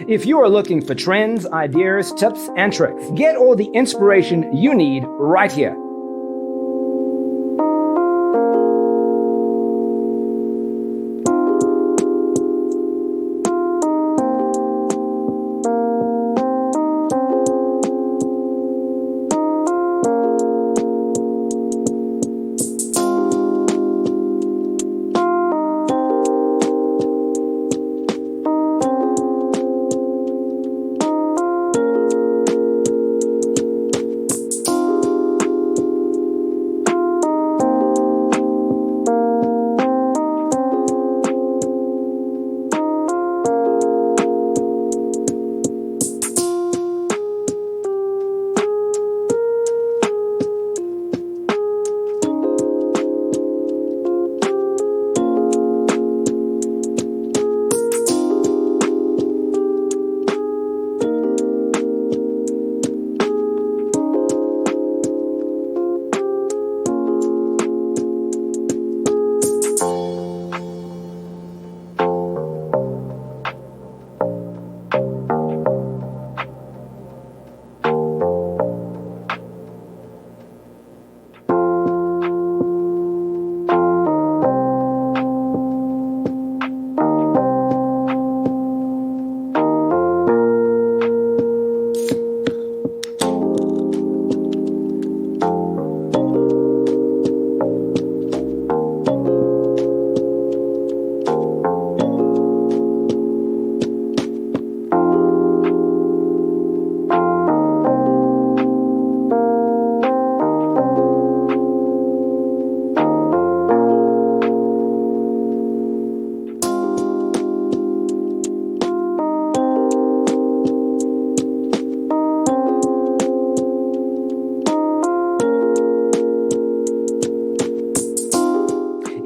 If you are looking for trends, ideas, tips, and tricks, get all the inspiration you need right here.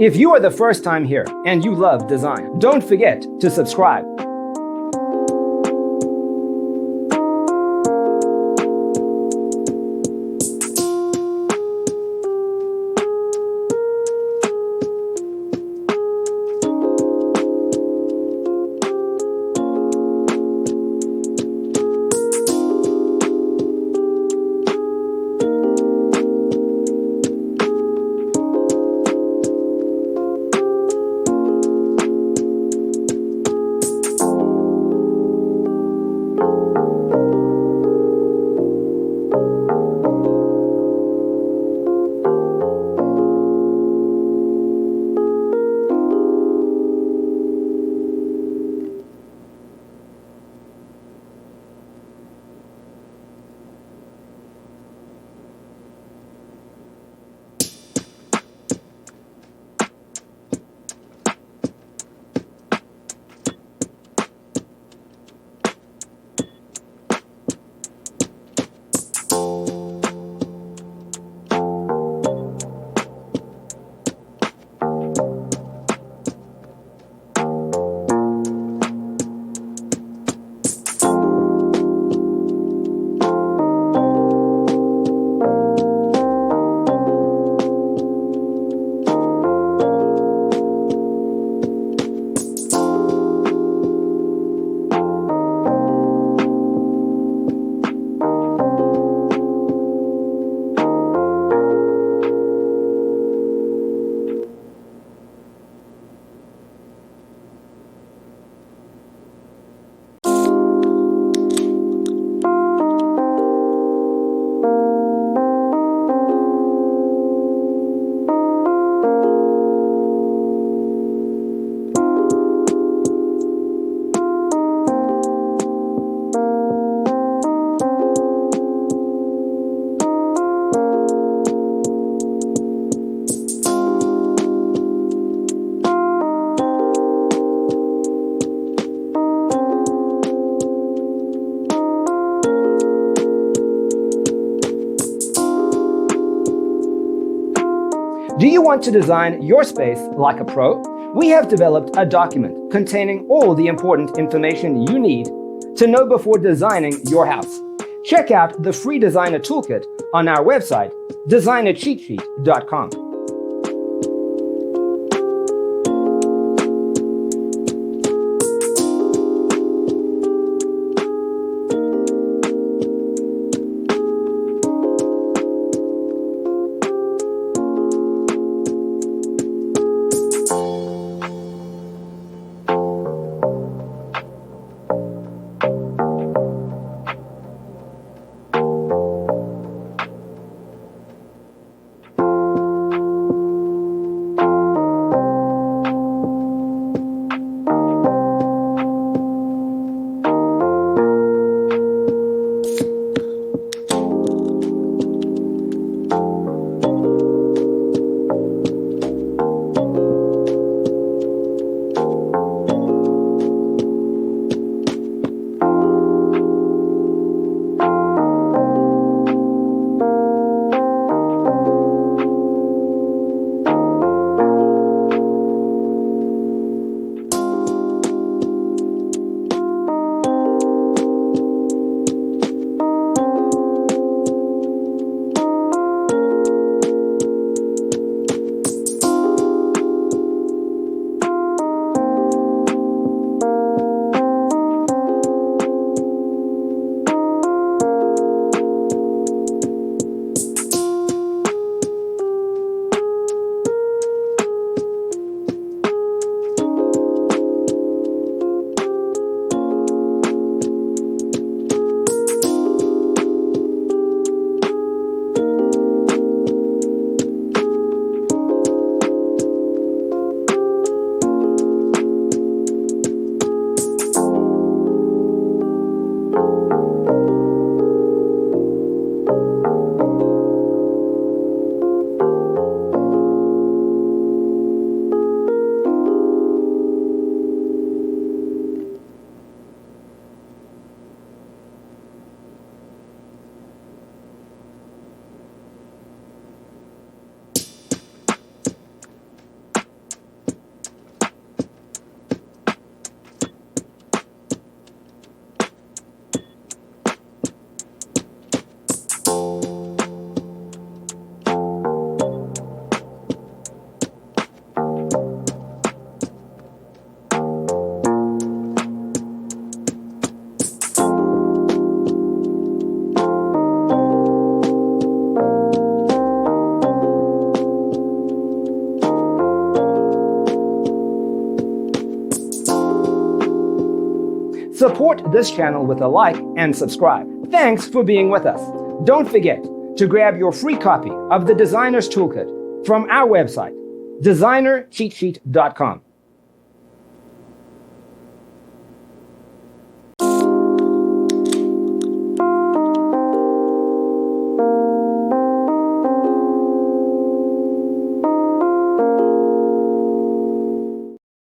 If you are the first time here and you love design, don't forget to subscribe. Do you want to design your space like a pro? We have developed a document containing all the important information you need to know before designing your house. Check out the free designer toolkit on our website, designercheatsheet.com. support this channel with a like and subscribe. Thanks for being with us. Don't forget to grab your free copy of the Designer's Toolkit from our website, designercheatsheet.com.